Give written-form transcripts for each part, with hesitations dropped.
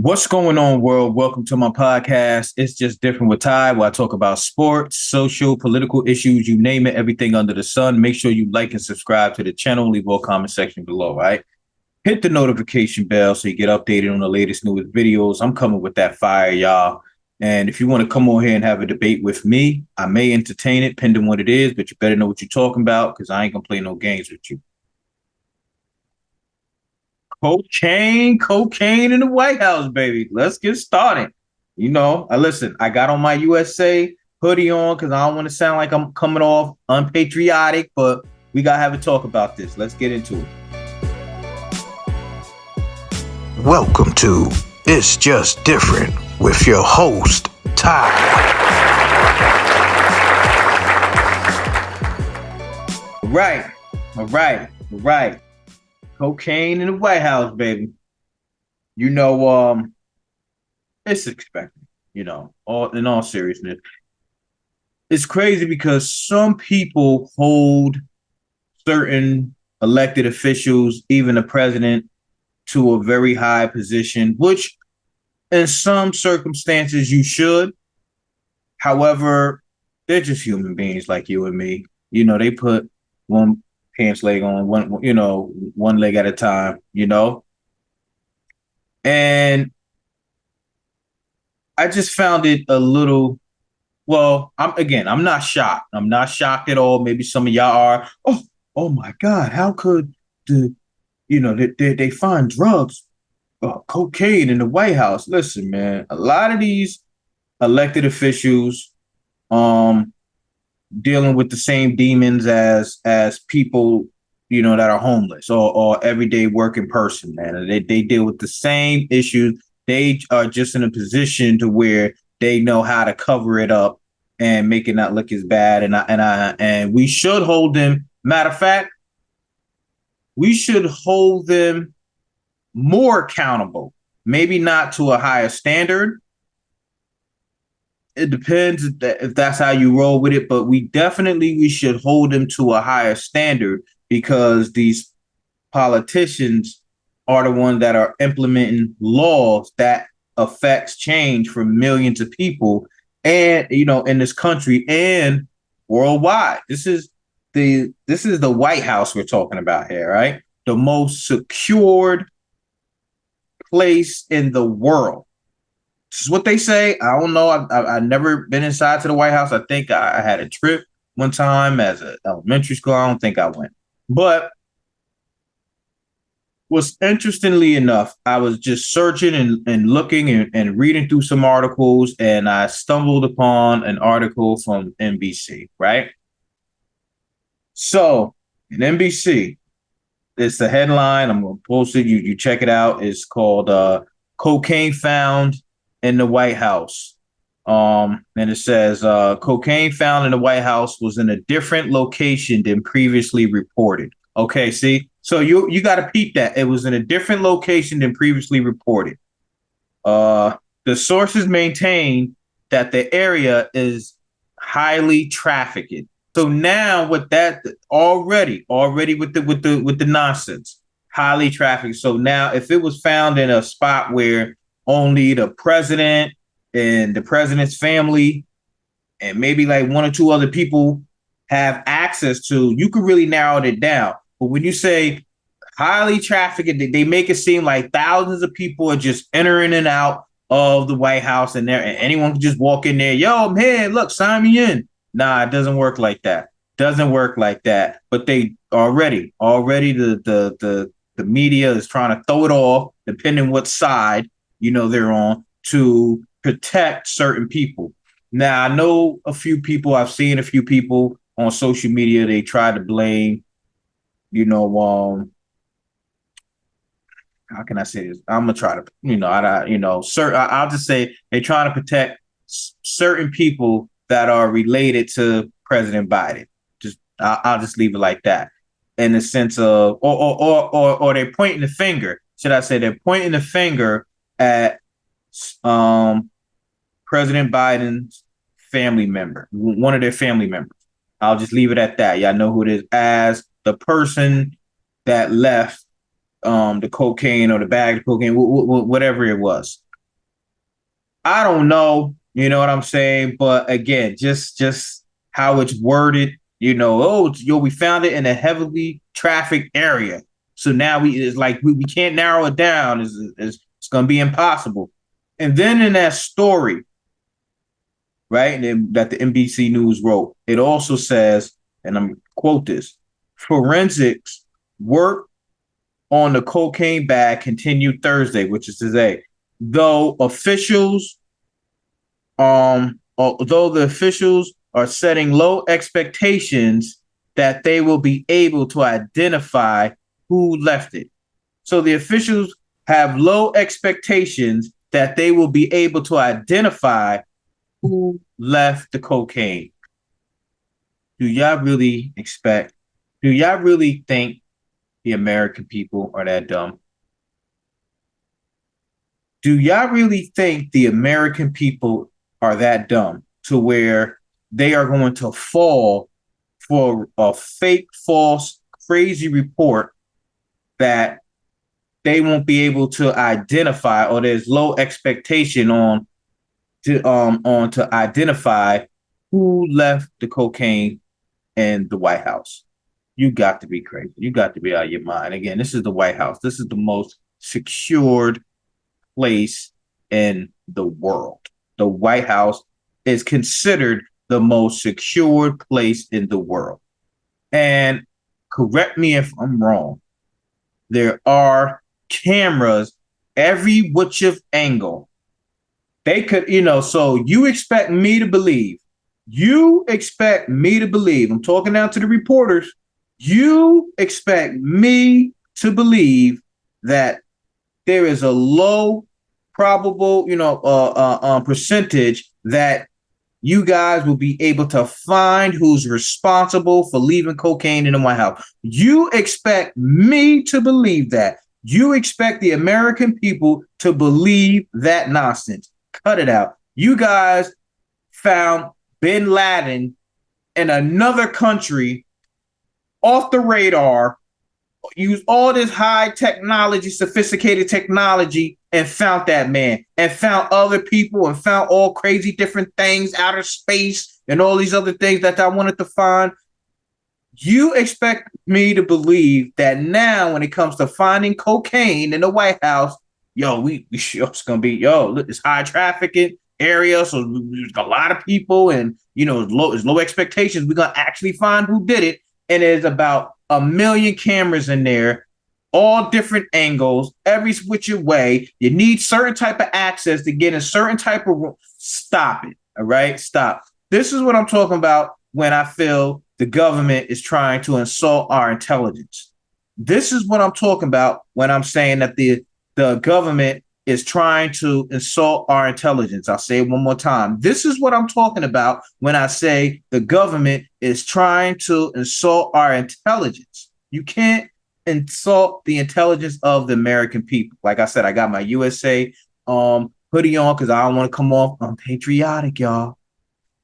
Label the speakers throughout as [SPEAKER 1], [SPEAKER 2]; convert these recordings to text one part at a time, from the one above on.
[SPEAKER 1] What's going on, world? Welcome to my podcast. It's just different with Ty, where I talk about sports, social, political issues, you name it, everything under the sun. Make sure you like and subscribe to the channel. Leave a comment section below, right? Hit the notification bell so you get updated on the latest newest videos. I'm coming with that fire, y'all. And if you want to come on here and have a debate with me, I may entertain it, depending on what it is, but you better know what you're talking about because I ain't gonna play no games with you. Cocaine in the White House, baby. Let's get started. I got on my USA hoodie on because I don't want to sound like I'm coming off unpatriotic, but we got to have a talk about this. Let's get into it.
[SPEAKER 2] Welcome to It's Just Different with your host, Ty.
[SPEAKER 1] All right. Cocaine in the White House, baby. It's expected, in all seriousness. It's crazy because some people hold certain elected officials, even the president, to a very high position, which in some circumstances you should. However, they're just human beings like you and me. They put one pants leg on one leg at a time, and I just found it a little, I'm not shocked. I'm not shocked at all. Maybe some of y'all are. Oh my God, how could they find drugs, cocaine in the White House? Listen, man, a lot of these elected officials, dealing with the same demons as people, that are homeless or everyday working person, man. They deal with the same issues. They are just in a position to where they know how to cover it up and make it not look as bad. And we should hold them. Matter of fact, we should hold them more accountable. Maybe not to a higher standard. It depends if that's how you roll with it, but we should hold them to a higher standard because these politicians are the ones that are implementing laws that affects change for millions of people and, in this country and worldwide. This is the White House we're talking about here, right? The most secured place in the world. This is what they say. I don't know. I've never been inside to the White House. I think I had a trip one time as an elementary school. I don't think I went. But was interestingly enough, I was just searching and looking and reading through some articles, and I stumbled upon an article from NBC, right? So in NBC, it's the headline. I'm going to post it. You check it out. It's called Cocaine Found in the White House. And it says cocaine found in the White House was in a different location than previously reported. Okay, see? So you got to peep that. It was in a different location than previously reported. The sources maintain that the area is highly trafficked. So now with that already with the nonsense, highly trafficked. So now if it was found in a spot where only the president and the president's family and maybe like one or two other people have access to, you could really narrow it down. But when you say highly trafficked, they make it seem like thousands of people are just entering and out of the White House and anyone can just walk in there. Yo, I'm here. Look, sign me in. Nah, it doesn't work like that. But they already the media is trying to throw it off, depending what side they're on, to protect certain people. Now, I know I've seen a few people on social media, they try to blame, how can I say this? I'm gonna try to, I'll just say they're trying to protect certain people that are related to President Biden. I'll just leave it like that, in the sense of, or they're pointing the finger. Should I say they're pointing the finger at President Biden's family member, one of their family members. I'll just leave it at that. Y'all know who it is, as the person that left the cocaine or the bag of cocaine, whatever it was. I don't know, you know what I'm saying? But again, just how it's worded, we found it in a heavily trafficked area. So now it's like we can't narrow it down. It's gonna be impossible. And then in that story, right, that the NBC News wrote, it also says, and I'm quote this: forensics work on the cocaine bag continued Thursday, which is today. Although the officials are setting low expectations that they will be able to identify who left it. So the officials have low expectations that they will be able to identify who left the cocaine. Do y'all really think the American people are that dumb? Do y'all really think the American people are that dumb to where they are going to fall for a fake, false, crazy report that they won't be able to identify, or there's low expectation to identify who left the cocaine in the White House? You got to be crazy. You got to be out of your mind. Again, this is the White House. This is the most secured place in the world. The White House is considered the most secured place in the world. And correct me if I'm wrong, there are cameras every which of angle. They could, so you expect me to believe, I'm talking now to the reporters, you expect me to believe that there is a low probable, percentage that you guys will be able to find who's responsible for leaving cocaine in the White House. You expect me to believe that. You expect the American people to believe that nonsense. Cut it out. You guys found bin Laden in another country off the radar, use all this high technology, sophisticated technology, and found that man, and found other people, and found all crazy different things, outer space, and all these other things that I wanted to find. You expect me to believe that now, when it comes to finding cocaine in the White House, it's gonna be it's high trafficking area, so there's a lot of people, and it's low expectations. We're gonna actually find who did it, and there's about 1 million cameras in there, all different angles, every switch way. You need certain type of access to get in certain type of room. Stop it. All right, stop. This is what I'm talking about when I feel the government is trying to insult our intelligence. This is what I'm talking about when I'm saying that the government is trying to insult our intelligence. I'll say it one more time. This is what I'm talking about when I say the government is trying to insult our intelligence. You can't insult the intelligence of the American people. Like I said, I got my USA hoodie on because I don't want to come off unpatriotic, y'all.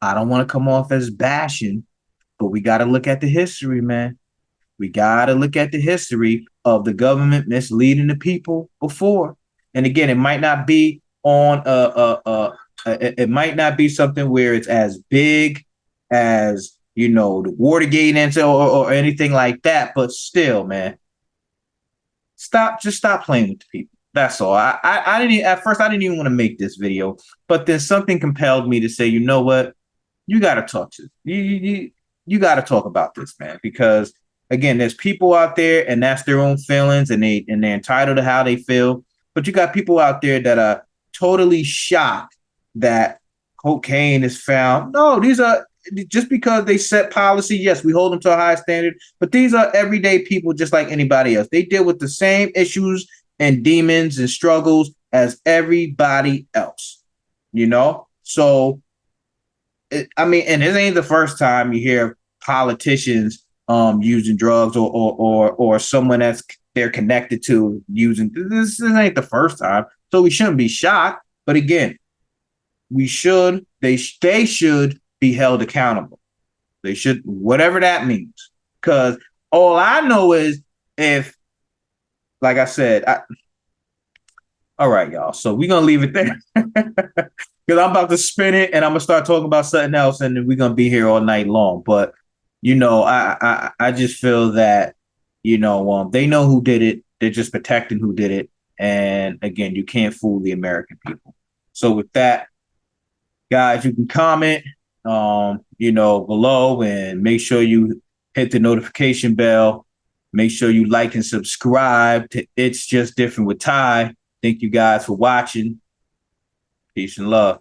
[SPEAKER 1] I don't want to come off as bashing, but we got to look at the history, man. We got to look at the history of the government misleading the people before. And again, it might not be on it might not be something where it's as big as the Watergate and or anything like that, but still, man, stop playing with the people. That's all. I didn't at first I didn't even want to make this video, but then something compelled me to say, you know what, you got to talk to you got to talk about this, man, because again, there's people out there, and that's their own feelings, and they're entitled to how they feel. But you got people out there that are totally shocked that cocaine is found. No, these are just because they set policy. Yes, we hold them to a high standard, but these are everyday people just like anybody else. They deal with the same issues and demons and struggles as everybody else, So, and it ain't the first time you hear politicians using drugs or someone they're connected to using. This ain't the first time, so we shouldn't be shocked. But again, they should be held accountable. They should, whatever that means. Because all I know is, if, like I said, All right, y'all. So we're gonna leave it there. Because I'm about to spin it and I'm gonna start talking about something else, and then we're gonna be here all night long. But I just feel that they know who did it. They're just protecting who did it. And again, you can't fool the American people. So with that, guys, you can comment below, and make sure you hit the notification bell. Make sure you like and subscribe to It's Just Different with Ty. Thank you guys for watching. Peace and love.